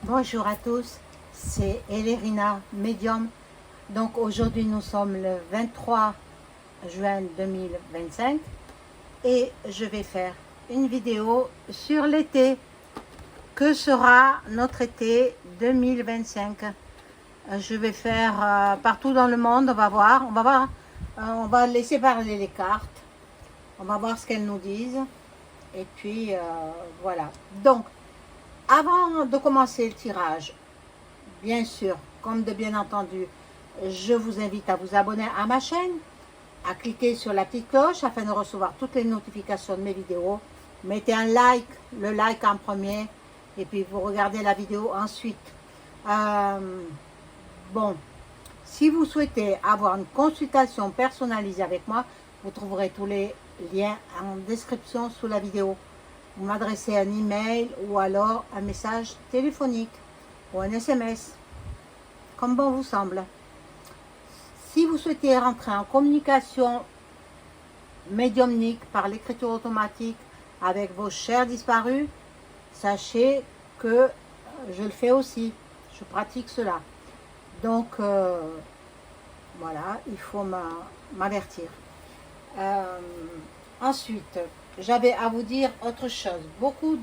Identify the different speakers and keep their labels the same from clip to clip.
Speaker 1: Bonjour à tous, c'est Elérina, médium. Donc aujourd'hui nous sommes le 23 juin 2025 et je vais faire une vidéo sur l'été. Que sera notre été 2025? Je vais faire partout dans le monde, on va laisser parler les cartes, on va voir ce qu'elles nous disent et puis voilà. Donc avant de commencer le tirage, bien sûr, comme de bien entendu, je vous invite à vous abonner à ma chaîne, à cliquer sur la petite cloche afin de recevoir toutes les notifications de mes vidéos. Mettez un like, le like en premier, et puis vous regardez la vidéo ensuite. Bon, si vous souhaitez avoir une consultation personnalisée avec moi, vous trouverez tous les liens en description sous la vidéo. Vous m'adressez un email ou alors un message téléphonique ou un SMS, comme bon vous semble. Si vous souhaitez rentrer en communication médiumnique par l'écriture automatique avec vos chers disparus, sachez que je le fais aussi, je pratique cela. Donc voilà, il faut m'avertir. Ensuite, j'avais à vous dire autre chose. Beaucoup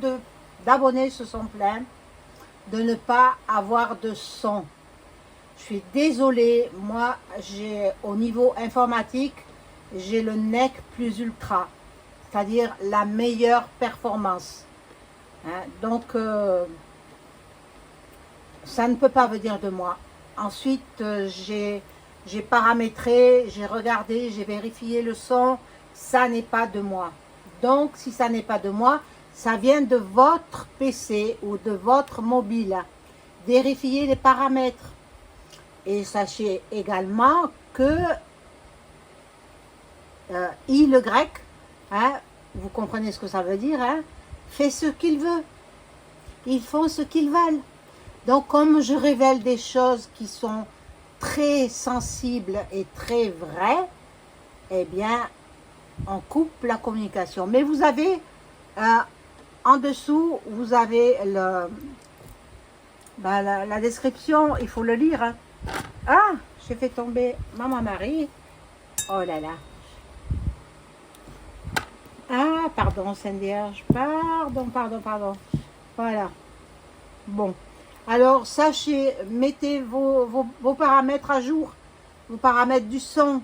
Speaker 1: d'abonnés se sont plaints de ne pas avoir de son. Je suis désolée, moi, au niveau informatique, j'ai le NEC plus ultra, c'est-à-dire la meilleure performance. Hein, donc, ça ne peut pas venir de moi. Ensuite, j'ai paramétré, j'ai regardé, j'ai vérifié le son, ça n'est pas de moi. Donc, si ça n'est pas de moi, ça vient de votre PC ou de votre mobile. Vérifiez les paramètres. Et sachez également que le grec, hein, vous comprenez ce que ça veut dire, hein, fait ce qu'il veut. Ils font ce qu'ils veulent. Donc, comme je révèle des choses qui sont très sensibles et très vraies, eh bien, on coupe la communication. Mais vous avez, en dessous, vous avez la description, il faut le lire. Hein. Ah, j'ai fait tomber Maman Marie. Oh là là. Ah, pardon, Sainte Vierge. Pardon. Voilà. Bon. Alors, sachez, mettez vos paramètres à jour. Vos paramètres du son.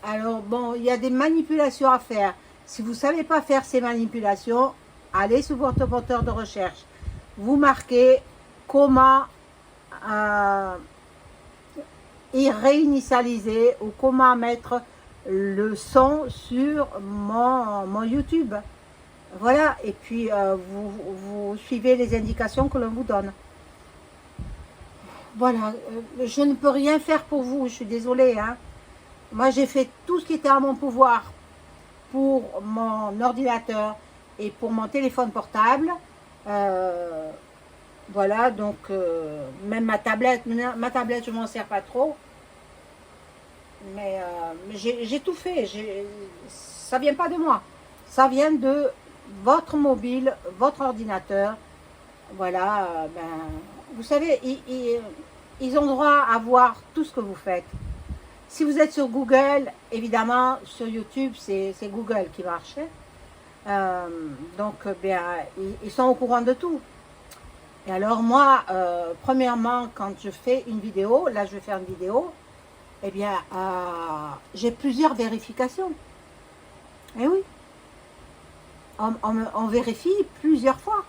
Speaker 1: Alors, bon, il y a des manipulations à faire. Si vous ne savez pas faire ces manipulations, allez sur votre moteur de recherche. Vous marquez comment réinitialiser ou comment mettre le son sur mon YouTube. Voilà, et puis vous suivez les indications que l'on vous donne. Voilà, je ne peux rien faire pour vous, je suis désolée. Hein. Moi, j'ai fait tout ce qui était à mon pouvoir pour mon ordinateur et pour mon téléphone portable. Voilà, donc même ma tablette, je ne m'en sers pas trop. Mais j'ai tout fait. Ça vient pas de moi. Ça vient de votre mobile, votre ordinateur. Voilà, vous savez, ils ont droit à voir tout ce que vous faites. Si vous êtes sur Google, évidemment, sur YouTube, c'est Google qui marche. Donc, bien, ils sont au courant de tout. Et alors, moi, premièrement, quand je fais une vidéo, là, je vais faire une vidéo, eh bien, j'ai plusieurs vérifications. Eh oui. On vérifie plusieurs fois.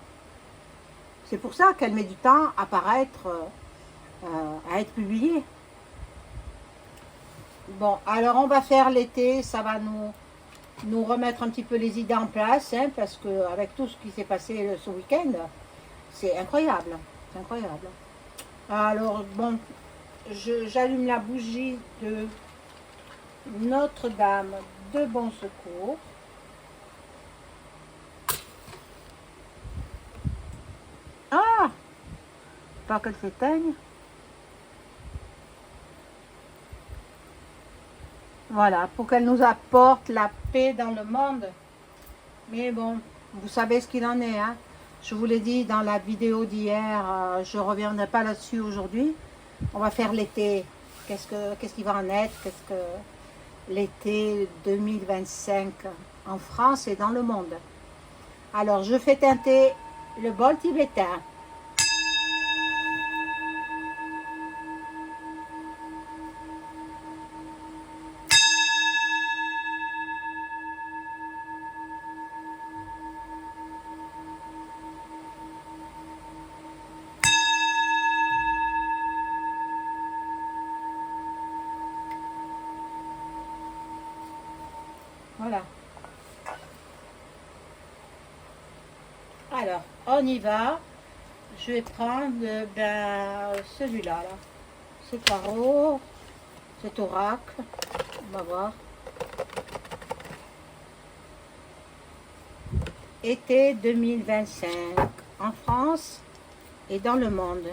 Speaker 1: C'est pour ça qu'elle met du temps à apparaître, à être publiée. Bon, alors on va faire l'été, ça va nous remettre un petit peu les idées en place, hein, parce qu'avec tout ce qui s'est passé ce week-end, c'est incroyable. C'est incroyable. Alors, bon, j'allume la bougie de Notre-Dame de Bon Secours. Ah! Pas qu'elle s'éteigne. Voilà, pour qu'elle nous apporte la paix dans le monde. Mais bon, vous savez ce qu'il en est. Hein. Je vous l'ai dit dans la vidéo d'hier, je ne reviendrai pas là-dessus aujourd'hui. On va faire l'été. Qu'est-ce qui va en être? Qu'est-ce que l'été 2025 en France et dans le monde? Alors, je fais teinter le bol tibétain. Voilà. Alors, on y va. Je vais prendre celui-là. Là. Ce tarot, cet oracle. On va voir. Été 2025 en France et dans le monde.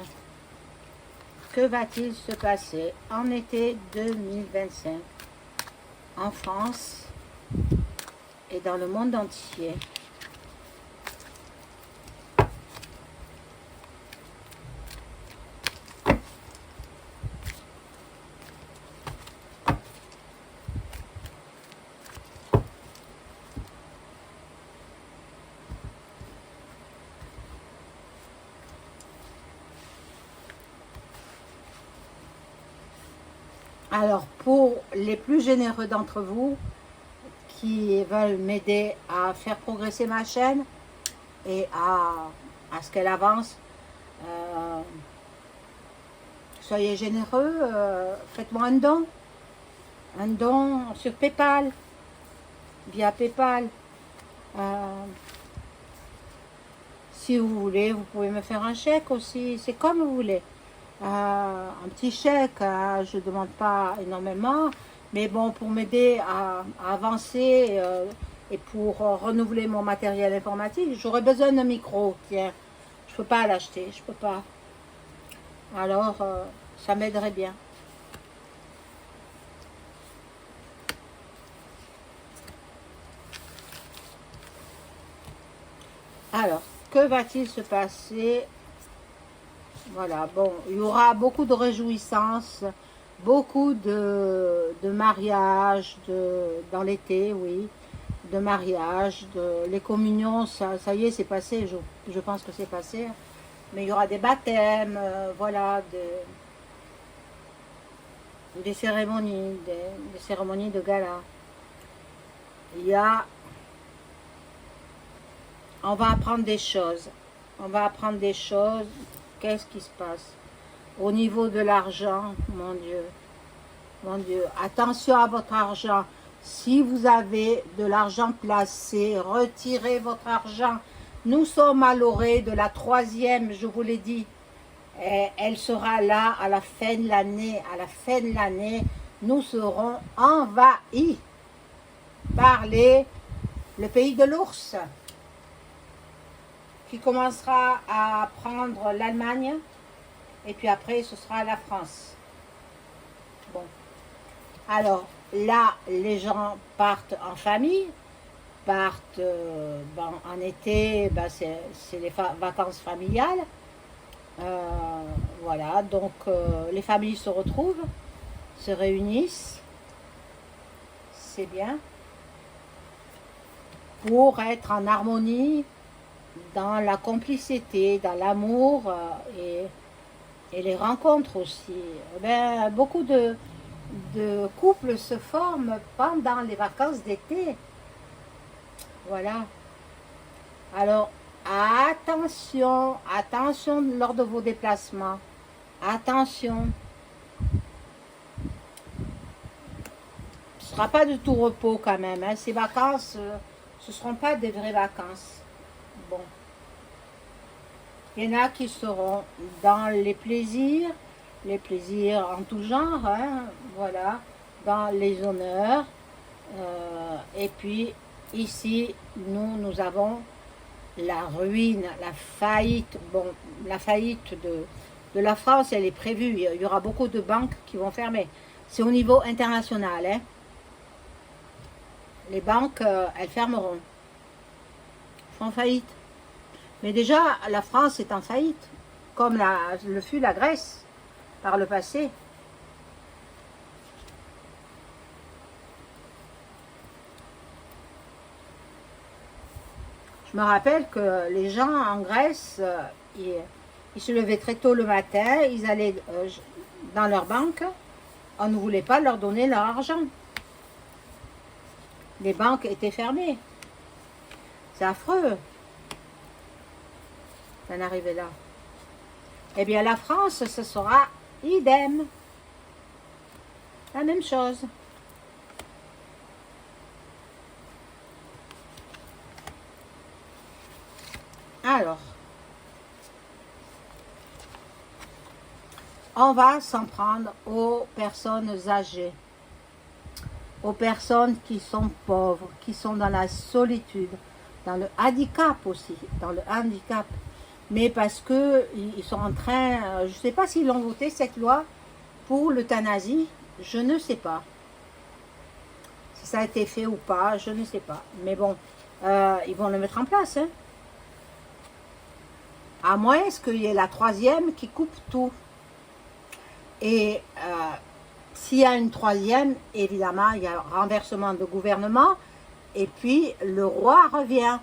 Speaker 1: Que va-t-il se passer en été 2025 en France et dans le monde entier? Alors, pour les plus généreux d'entre vous qui veulent m'aider à faire progresser ma chaîne et à ce qu'elle avance, soyez généreux, faites-moi un don sur PayPal, via PayPal. Si vous voulez, vous pouvez me faire un chèque aussi, c'est comme vous voulez. Un petit chèque, je ne demande pas énormément, mais bon, pour m'aider à avancer et pour renouveler mon matériel informatique, j'aurais besoin d'un micro. Tiens, je ne peux pas l'acheter, je peux pas. Alors, ça m'aiderait bien. Alors, que va-t-il se passer? Voilà, bon, il y aura beaucoup de réjouissances, beaucoup de mariages dans l'été, oui, de mariages, les communions, ça y est, c'est passé, je pense que c'est passé, mais il y aura des baptêmes, voilà, des cérémonies, des cérémonies de gala. Il y a, on va apprendre des choses, Qu'est-ce qui se passe au niveau de l'argent? Mon Dieu, attention à votre argent. Si vous avez de l'argent placé, retirez votre argent. Nous sommes à l'orée de la 3e, je vous l'ai dit. Et elle sera là à la fin de l'année. À la fin de l'année, nous serons envahis par le pays de l'ours, qui commencera à prendre l'Allemagne, et puis après ce sera la France. Bon, alors là, les gens partent en famille, partent en été, c'est les vacances familiales. Voilà, donc les familles se retrouvent, se réunissent, c'est bien, pour être en harmonie, dans la complicité, dans l'amour et les rencontres aussi. Beaucoup de couples se forment pendant les vacances d'été. Voilà. Alors, attention lors de vos déplacements. Attention. Ce ne sera pas de tout repos quand même. Hein. Ces vacances, ce ne seront pas des vraies vacances. Bon. Il y en a qui seront dans les plaisirs en tout genre, hein, voilà, dans les honneurs. Et puis ici, nous avons la ruine, la faillite. Bon, la faillite de la France, elle est prévue. Il y aura beaucoup de banques qui vont fermer. C'est au niveau international. Hein. Les banques, elles fermeront. Font faillite. Mais déjà, la France est en faillite, comme le fut la Grèce par le passé. Je me rappelle que les gens en Grèce, ils se levaient très tôt le matin, ils allaient dans leur banque, on ne voulait pas leur donner leur argent. Les banques étaient fermées. C'est affreux d'en arriver là. Eh bien, la France, ce sera idem. La même chose. Alors, on va s'en prendre aux personnes âgées, aux personnes qui sont pauvres, qui sont dans la solitude, dans le handicap aussi, dans le handicap. Mais parce que ils sont en train, je ne sais pas s'ils ont voté cette loi pour l'euthanasie, je ne sais pas. Si ça a été fait ou pas, je ne sais pas. Mais bon, ils vont le mettre en place, hein. À moins qu'il y ait la troisième qui coupe tout. Et s'il y a une troisième, évidemment, il y a renversement de gouvernement. Et puis, le roi revient.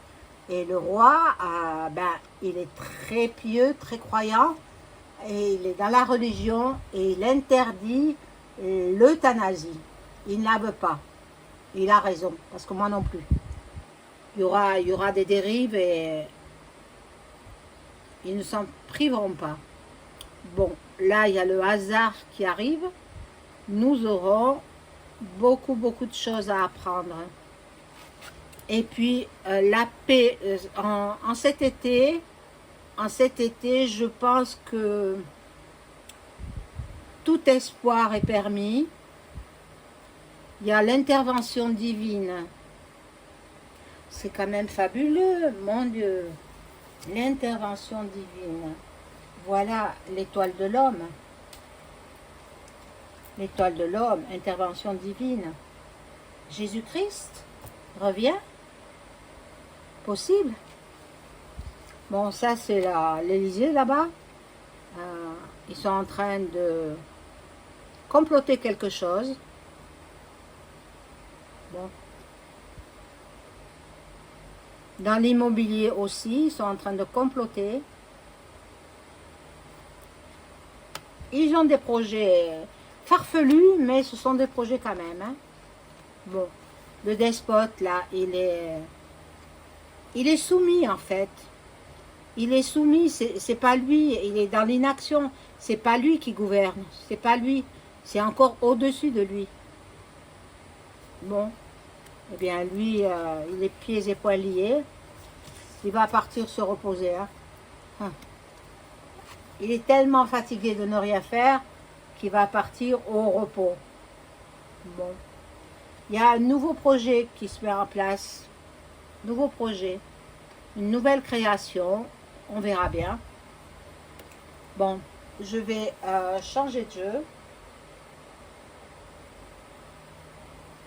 Speaker 1: Et le roi, il est très pieux, très croyant. Et il est dans la religion. Et il interdit l'euthanasie. Il ne la veut pas. Il a raison, parce que moi non plus. Il y aura des dérives et ils ne s'en priveront pas. Bon, là, il y a le hasard qui arrive. Nous aurons beaucoup de choses à apprendre. Et puis, la paix, en cet été, je pense que tout espoir est permis. Il y a l'intervention divine. C'est quand même fabuleux, mon Dieu. L'intervention divine. Voilà l'étoile de l'homme. L'étoile de l'homme, intervention divine. Jésus-Christ revient. Possible. Bon, ça c'est l'Élysée là-bas. Ils sont en train de comploter quelque chose. Bon. Dans l'immobilier aussi, ils sont en train de comploter. Ils ont des projets farfelus, mais ce sont des projets quand même. Hein. Bon, le despote, là, il est soumis, en fait. Il est soumis, c'est pas lui, il est dans l'inaction. C'est pas lui qui gouverne, c'est pas lui. C'est encore au-dessus de lui. Bon, eh bien, lui, il est pieds et poings liés. Il va partir se reposer. Hein. Il est tellement fatigué de ne rien faire qu'il va partir au repos. Bon. Il y a un nouveau projet qui se met en place. Nouveau projet. Une nouvelle création. On verra bien. Bon, je vais changer de jeu.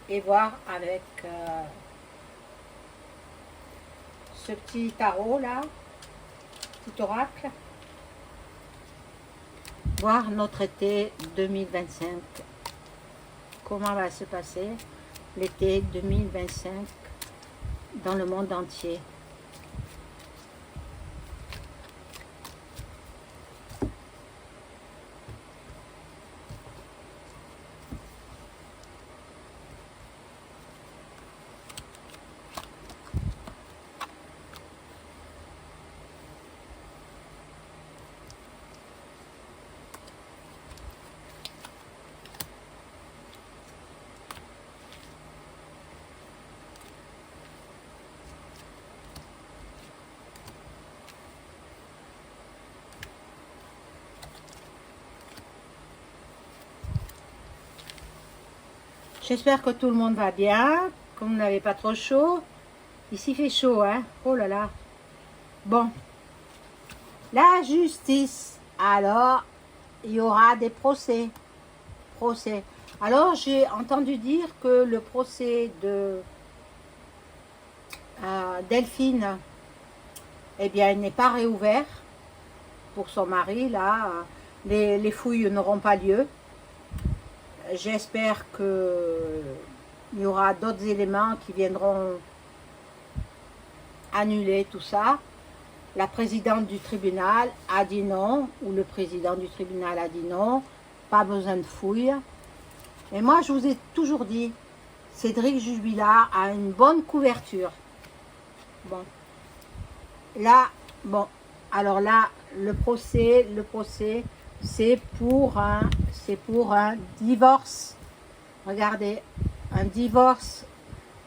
Speaker 1: Et voir avec ce petit tarot là. Petit oracle. Voir notre été 2025. Comment va se passer l'été 2025 dans le monde entier. J'espère que tout le monde va bien, que vous n'avez pas trop chaud. Ici, il fait chaud, hein. Oh là là. Bon. La justice. Alors, il y aura des procès. Alors, j'ai entendu dire que le procès de Delphine eh bien, il n'est pas réouvert pour son mari. Là, les fouilles n'auront pas lieu. J'espère qu'il y aura d'autres éléments qui viendront annuler tout ça. La présidente du tribunal a dit non, ou le président du tribunal a dit non, pas besoin de fouilles. Et moi, je vous ai toujours dit, Cédric Jubilard a une bonne couverture. Bon. Là, bon, alors là, le procès, c'est pour un divorce. Regardez, un divorce.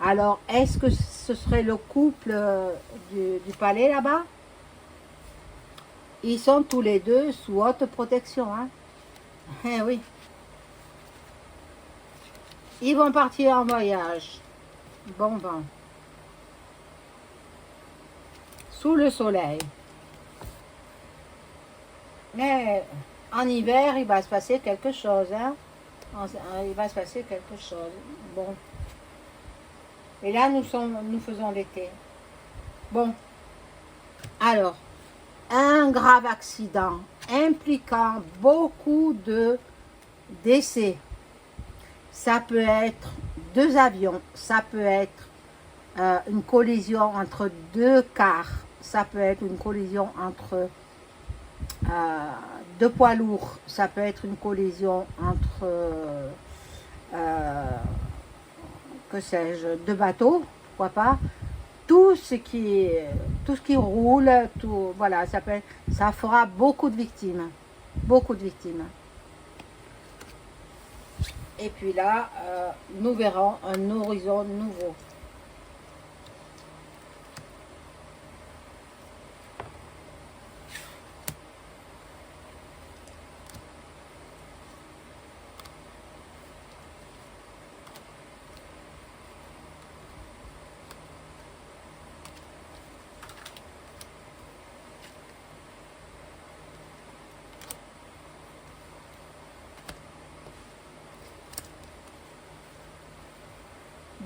Speaker 1: Alors, est-ce que ce serait le couple du palais là-bas? Ils sont tous les deux sous haute protection. Hein? Eh oui. Ils vont partir en voyage. Bon vent. Sous le soleil. Mais en hiver, il va se passer quelque chose. Hein? Il va se passer quelque chose. Bon. Et là, nous faisons l'été. Bon. Alors, un grave accident impliquant beaucoup de décès. Ça peut être 2 avions, ça peut être une collision entre 2 cars, ça peut être une collision entre 2 poids lourds, ça peut être une collision entre, que sais-je, 2 bateaux, pourquoi pas. Tout ce qui roule, tout, voilà, ça fera beaucoup de victimes. Beaucoup de victimes. Et puis là, nous verrons un horizon nouveau.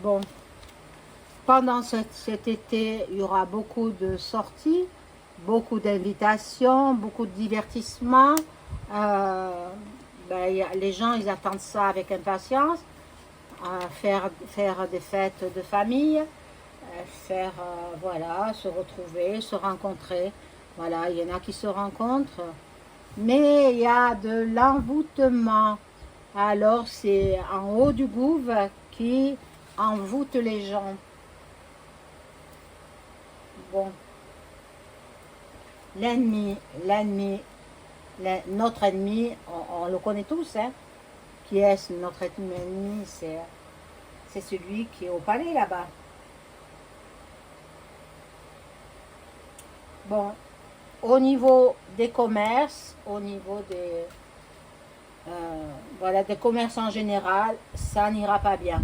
Speaker 1: Bon, pendant cet été, il y aura beaucoup de sorties, beaucoup d'invitations, beaucoup de divertissements. Les gens, ils attendent ça avec impatience. Faire des fêtes de famille, voilà, se retrouver, se rencontrer. Voilà, il y en a qui se rencontrent. Mais il y a de l'envoûtement. Alors, c'est en haut du gouffre qui envoûte les gens. Bon. Notre ennemi, on le connaît tous, hein. Qui est notre ennemi? C'est celui qui est au palais là-bas. Bon, au niveau des commerces, au niveau des des commerces en général, ça n'ira pas bien.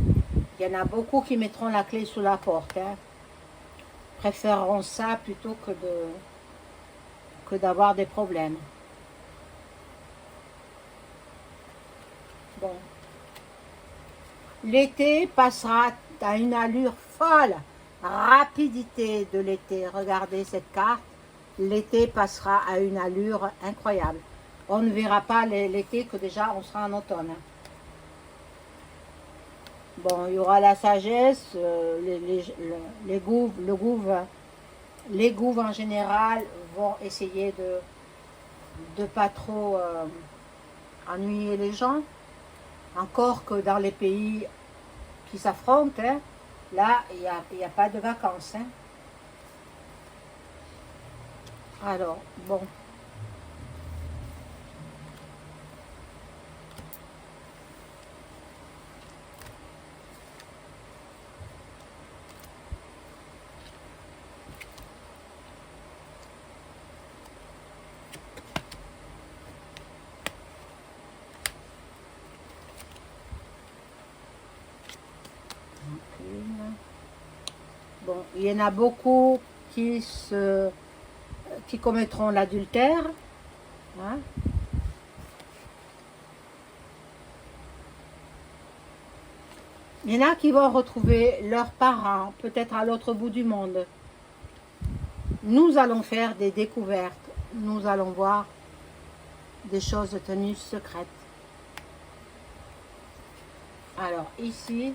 Speaker 1: Il y en a beaucoup qui mettront la clé sous la porte. Hein. Préféreront ça plutôt que d'avoir des problèmes. Bon. L'été passera à une allure folle. Rapidité de l'été. Regardez cette carte. L'été passera à une allure incroyable. On ne verra pas l'été que déjà on sera en automne. Bon, il y aura la sagesse, les gouves en général vont essayer de pas trop ennuyer les gens. Encore que dans les pays qui s'affrontent, hein, là, il n'y a pas de vacances. Hein. Alors, bon. Bon, il y en a beaucoup qui commettront l'adultère. Hein. Il y en a qui vont retrouver leurs parents, peut-être à l'autre bout du monde. nous allons faire des découvertes. Nous allons voir des choses tenues secrètes. Alors ici,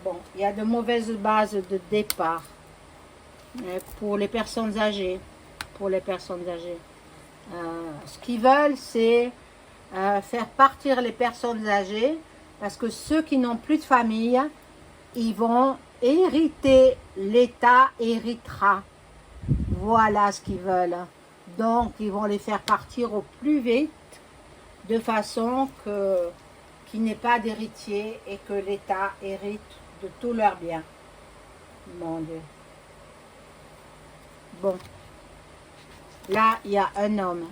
Speaker 1: bon, il y a de mauvaises bases de départ pour les personnes âgées. Pour les personnes âgées. Ce qu'ils veulent, c'est faire partir les personnes âgées, parce que ceux qui n'ont plus de famille, ils vont hériter, l'État héritera. Voilà ce qu'ils veulent. Donc, ils vont les faire partir au plus vite, de façon qu'il n'y ait pas d'héritier et que l'État hérite de tous leurs biens. Mon Dieu. Bon. Là, il y a un homme,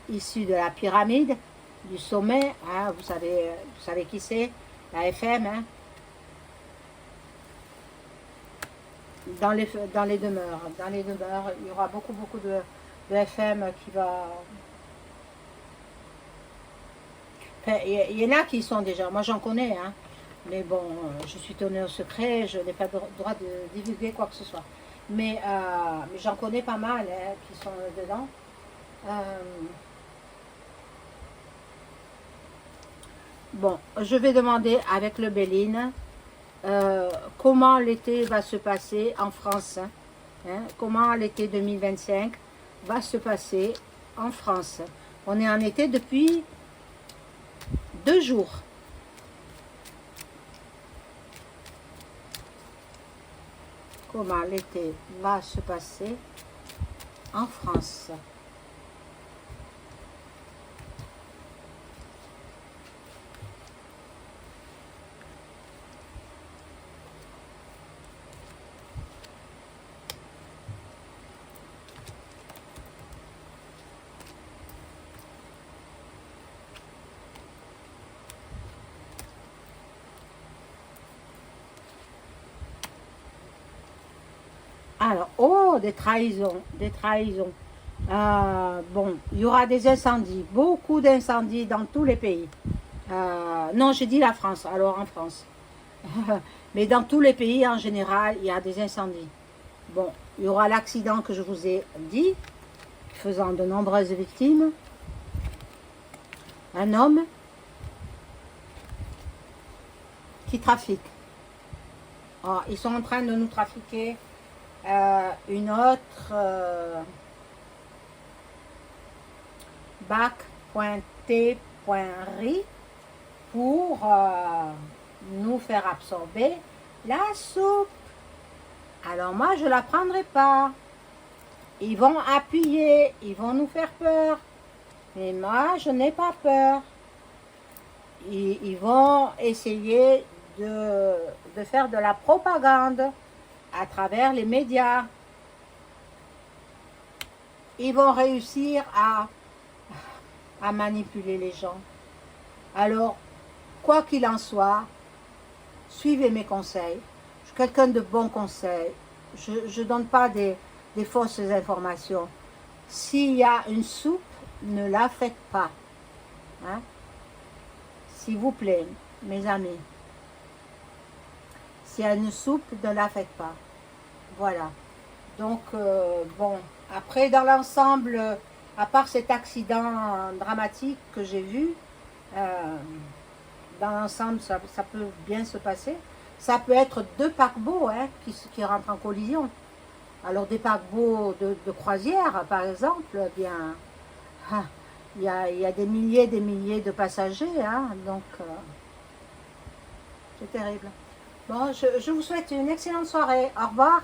Speaker 1: issu de la pyramide, du sommet, hein, vous savez qui c'est, la FM, hein, dans les demeures, il y aura beaucoup de FM qui va... Enfin, il y en a qui y sont déjà, moi j'en connais, hein, mais bon, je suis tenue au secret, je n'ai pas le droit de divulguer quoi que ce soit. Mais j'en connais pas mal hein, qui sont dedans. Bon, je vais demander avec le Béline comment l'été va se passer en France. Hein, comment l'été 2025 va se passer en France. On est en été depuis 2 jours. Comment l'été va se passer en France. Alors, oh, des trahisons, bon, il y aura des incendies, beaucoup d'incendies dans tous les pays. Non, j'ai dit la France, alors en France. Mais dans tous les pays, en général, il y a des incendies. Bon, il y aura l'accident que je vous ai dit, faisant de nombreuses victimes. Un homme qui trafique. Oh, ils sont en train de nous trafiquer une autre bac.t.ri pour nous faire absorber la soupe. Alors moi je la prendrai pas. Ils vont appuyer, ils vont nous faire peur. Mais moi je n'ai pas peur. Ils vont essayer de faire de la propagande à travers les médias. Ils vont réussir à manipuler les gens. Alors, quoi qu'il en soit, suivez mes conseils. Je suis quelqu'un de bon conseil. Je ne donne pas des fausses informations. S'il y a une soupe, ne la faites pas. Hein? S'il vous plaît, mes amis. S'il y a une soupe, ne la faites pas. Voilà. Donc, bon, après, dans l'ensemble, à part cet accident dramatique que j'ai vu, dans l'ensemble, ça peut bien se passer. Ça peut être 2 paquebots hein, qui rentrent en collision. Alors, des paquebots de croisière, par exemple, eh bien, il y a des milliers de passagers. Hein, donc, c'est terrible. Bon, je vous souhaite une excellente soirée. Au revoir.